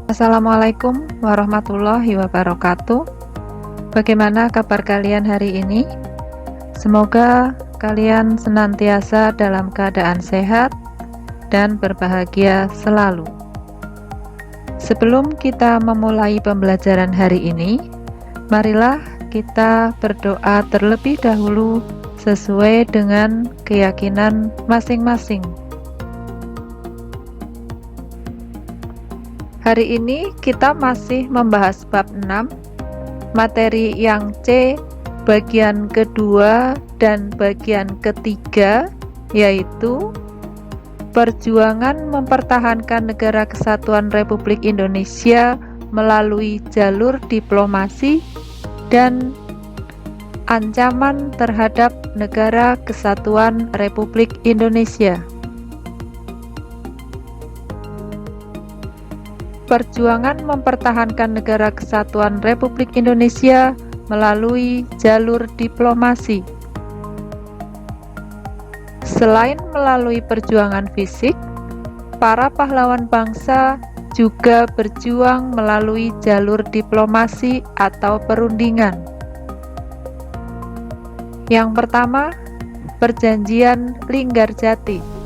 Assalamualaikum warahmatullahi wabarakatuh. Bagaimana kabar kalian hari ini? Semoga kalian senantiasa dalam keadaan sehat dan berbahagia selalu. Sebelum kita memulai pembelajaran hari ini, marilah kita berdoa terlebih dahulu sesuai dengan keyakinan masing-masing. Hari ini kita masih membahas bab 6, materi yang C, bagian kedua dan bagian ketiga, yaitu perjuangan mempertahankan Negara Kesatuan Republik Indonesia melalui jalur diplomasi dan ancaman terhadap Negara Kesatuan Republik Indonesia. Perjuangan mempertahankan Negara Kesatuan Republik Indonesia melalui jalur diplomasi. Selain melalui perjuangan fisik, para pahlawan bangsa juga berjuang melalui jalur diplomasi atau perundingan. Yang pertama, Perjanjian Linggarjati.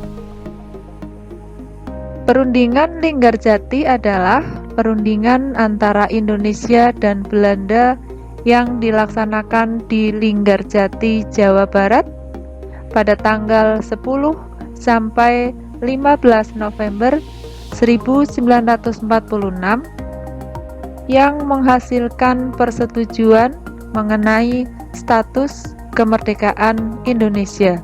Perundingan Linggarjati adalah perundingan antara Indonesia dan Belanda yang dilaksanakan di Linggarjati, Jawa Barat pada tanggal 10 sampai 15 November 1946 yang menghasilkan persetujuan mengenai status kemerdekaan Indonesia.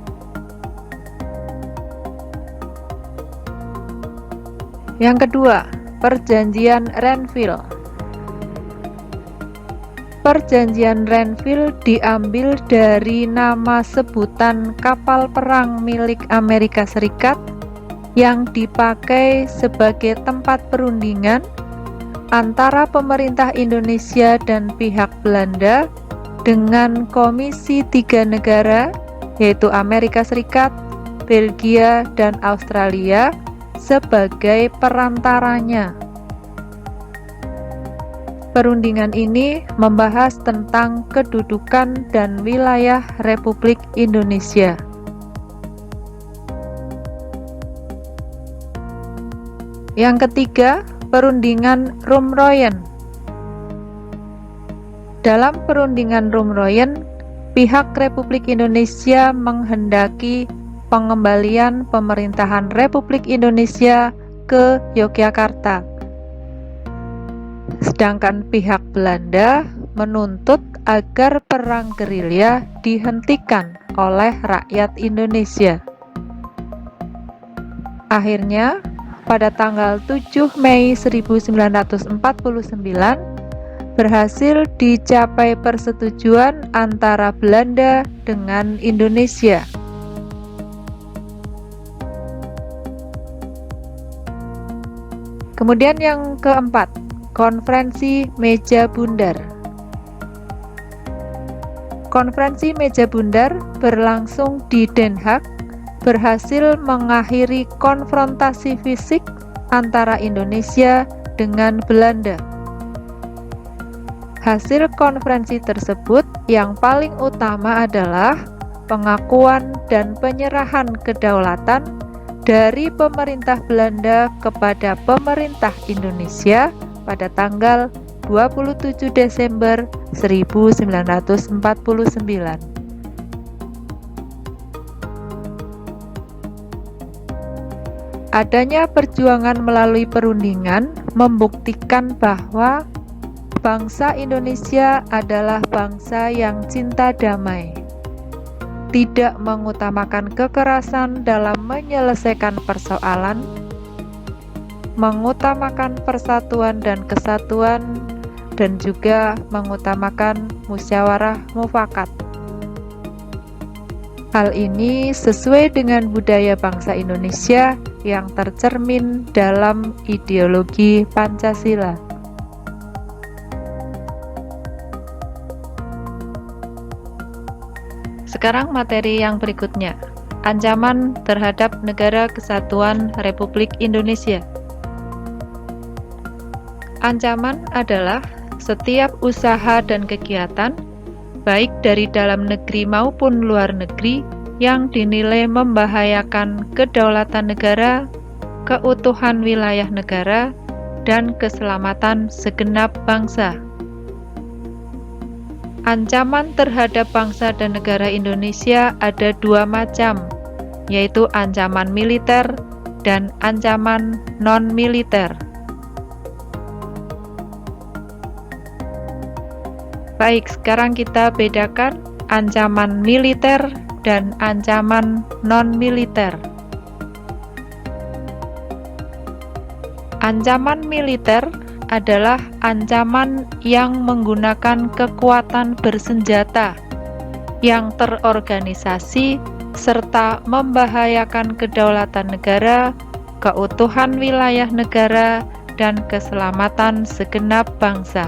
Yang kedua, Perjanjian Renville. Perjanjian Renville diambil dari nama sebutan kapal perang milik Amerika Serikat yang dipakai sebagai tempat perundingan antara pemerintah Indonesia dan pihak Belanda dengan Komisi Tiga Negara, yaitu Amerika Serikat, Belgia, dan Australia, sebagai perantaranya. Perundingan ini membahas tentang kedudukan dan wilayah Republik Indonesia. Yang ketiga, Perundingan Rumroyen. Dalam Perundingan Rumroyen, pihak Republik Indonesia menghendaki pengembalian pemerintahan Republik Indonesia ke Yogyakarta. Sedangkan pihak Belanda menuntut agar perang gerilya dihentikan oleh rakyat Indonesia. Akhirnya, pada tanggal 7 Mei 1949 berhasil dicapai persetujuan antara Belanda dengan Indonesia. Kemudian yang keempat, Konferensi Meja Bundar. Konferensi Meja Bundar berlangsung di Den Haag, berhasil mengakhiri konfrontasi fisik antara Indonesia dengan Belanda. Hasil konferensi tersebut yang paling utama adalah pengakuan dan penyerahan kedaulatan dari pemerintah Belanda kepada pemerintah Indonesia pada tanggal 27 Desember 1949. Adanya perjuangan melalui perundingan membuktikan bahwa bangsa Indonesia adalah bangsa yang cinta damai, tidak mengutamakan kekerasan dalam menyelesaikan persoalan, mengutamakan persatuan dan kesatuan, dan juga mengutamakan musyawarah mufakat. Hal ini sesuai dengan budaya bangsa Indonesia yang tercermin dalam ideologi Pancasila. Sekarang materi yang berikutnya, ancaman terhadap Negara Kesatuan Republik Indonesia. Ancaman adalah setiap usaha dan kegiatan, baik dari dalam negeri maupun luar negeri, yang dinilai membahayakan kedaulatan negara, keutuhan wilayah negara, dan keselamatan segenap bangsa. Ancaman terhadap bangsa dan negara Indonesia ada dua macam, yaitu ancaman militer dan ancaman non-militer. Baik, sekarang kita bedakan ancaman militer dan ancaman non-militer. Ancaman militer adalah ancaman yang menggunakan kekuatan bersenjata yang terorganisasi serta membahayakan kedaulatan negara, keutuhan wilayah negara, dan keselamatan segenap bangsa.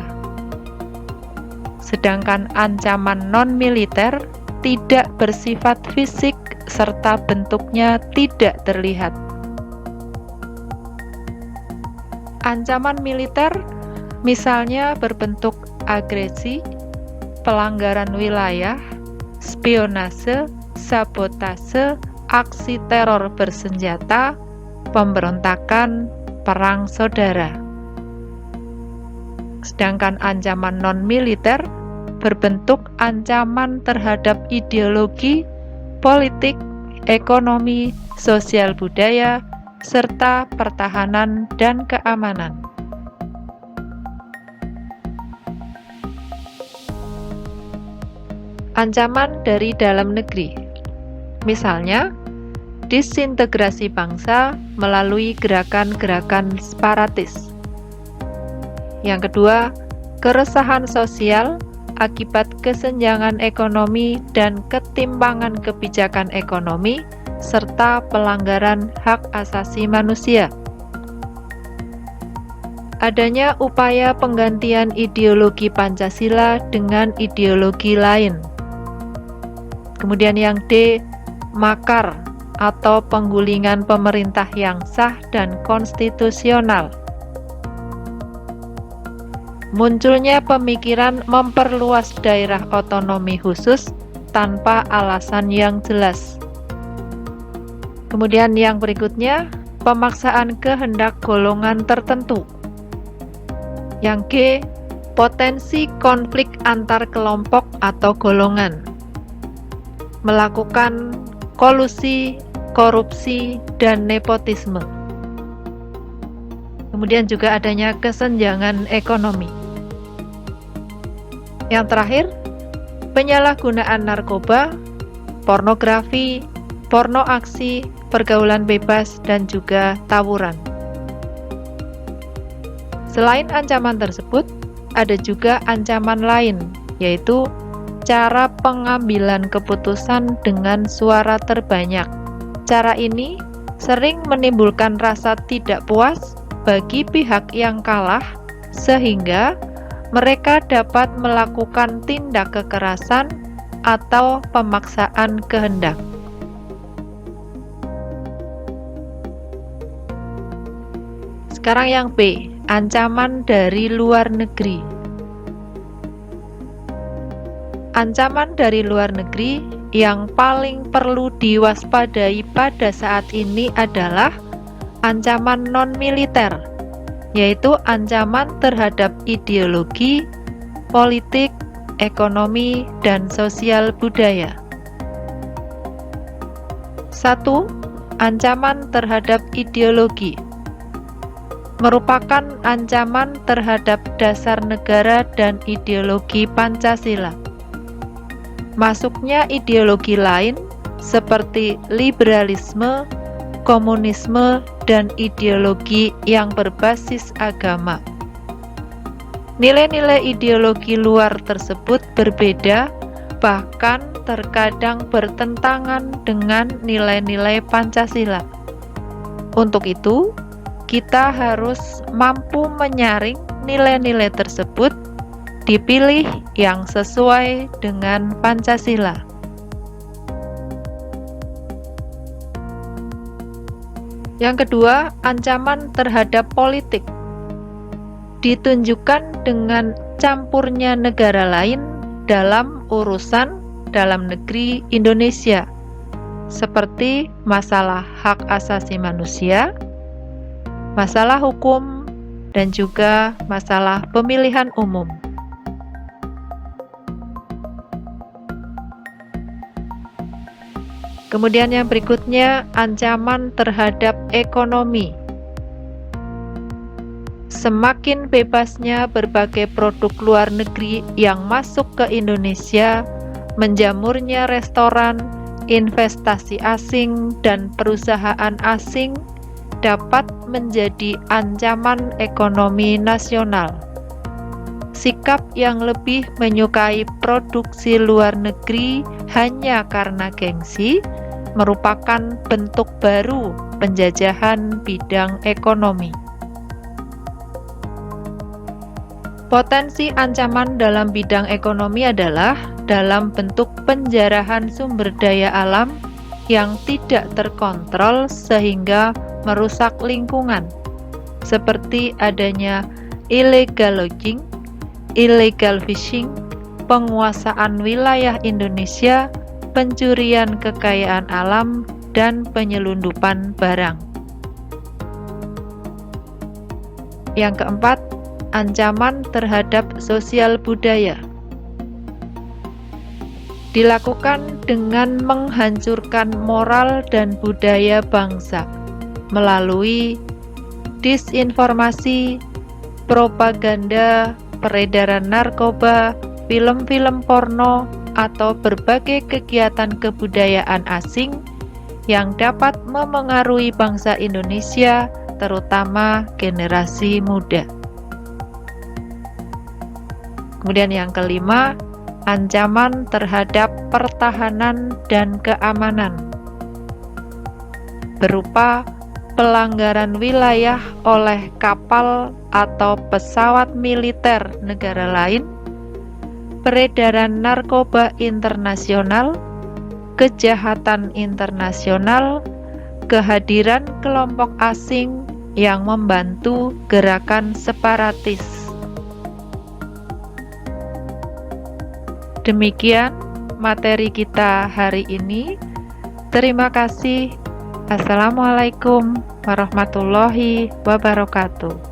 Sedangkan ancaman non-militer tidak bersifat fisik serta bentuknya tidak terlihat. Ancaman militer misalnya berbentuk agresi, pelanggaran wilayah, spionase, sabotase, aksi teror bersenjata, pemberontakan, perang saudara. Sedangkan ancaman non-militer berbentuk ancaman terhadap ideologi, politik, ekonomi, sosial budaya, serta pertahanan dan keamanan. Ancaman dari dalam negeri, misalnya disintegrasi bangsa melalui gerakan-gerakan separatis. Yang kedua, keresahan sosial akibat kesenjangan ekonomi dan ketimpangan kebijakan ekonomi, serta pelanggaran hak asasi manusia. Adanya upaya penggantian ideologi Pancasila dengan ideologi lain. Kemudian yang D, makar atau penggulingan pemerintah yang sah dan konstitusional. Munculnya pemikiran memperluas daerah otonomi khusus tanpa alasan yang jelas. Kemudian yang berikutnya, pemaksaan kehendak golongan tertentu. Yang G, potensi konflik antar kelompok atau golongan. Melakukan kolusi, korupsi, dan nepotisme. Kemudian juga adanya kesenjangan ekonomi. Yang terakhir, penyalahgunaan narkoba, pornografi, porno aksi, pergaulan bebas, dan juga tawuran. Selain ancaman tersebut, ada juga ancaman lain, yaitu cara pengambilan keputusan dengan suara terbanyak. Cara ini sering menimbulkan rasa tidak puas bagi pihak yang kalah, sehingga mereka dapat melakukan tindak kekerasan atau pemaksaan kehendak. Sekarang yang B, ancaman dari luar negeri. Ancaman dari luar negeri yang paling perlu diwaspadai pada saat ini adalah ancaman non-militer, yaitu ancaman terhadap ideologi, politik, ekonomi, dan sosial budaya. 1. Ancaman terhadap ideologi merupakan ancaman terhadap dasar negara dan ideologi Pancasila. Masuknya ideologi lain seperti liberalisme, komunisme, dan ideologi yang berbasis agama. Nilai-nilai ideologi luar tersebut berbeda, bahkan terkadang bertentangan dengan nilai-nilai Pancasila. Untuk itu, kita harus mampu menyaring nilai-nilai tersebut, dipilih yang sesuai dengan Pancasila. Yang kedua, ancaman terhadap politik. ditunjukkan dengan campurnya negara lain dalam urusan dalam negeri Indonesia, seperti masalah hak asasi manusia, masalah hukum, dan juga masalah pemilihan umum. Kemudian yang berikutnya, ancaman terhadap ekonomi. Semakin bebasnya berbagai produk luar negeri yang masuk ke Indonesia, menjamurnya restoran, investasi asing, dan perusahaan asing dapat menjadi ancaman ekonomi nasional. Sikap yang lebih menyukai produksi luar negeri hanya karena gengsi merupakan bentuk baru penjajahan bidang ekonomi. Potensi ancaman dalam bidang ekonomi adalah dalam bentuk penjarahan sumber daya alam yang tidak terkontrol sehingga merusak lingkungan, seperti adanya illegal logging, illegal fishing, penguasaan wilayah Indonesia, pencurian kekayaan alam, dan penyelundupan barang. Yang keempat, ancaman terhadap sosial budaya. Dilakukan dengan menghancurkan moral dan budaya bangsa melalui disinformasi, propaganda, peredaran narkoba, film-film porno, atau berbagai kegiatan kebudayaan asing yang dapat memengaruhi bangsa Indonesia, terutama generasi muda. Kemudian yang kelima, ancaman terhadap pertahanan dan keamanan berupa pelanggaran wilayah oleh kapal atau pesawat militer negara lain, peredaran narkoba internasional, kejahatan internasional, kehadiran kelompok asing yang membantu gerakan separatis. Demikian materi kita hari ini. Terima kasih. Assalamualaikum warahmatullahi wabarakatuh.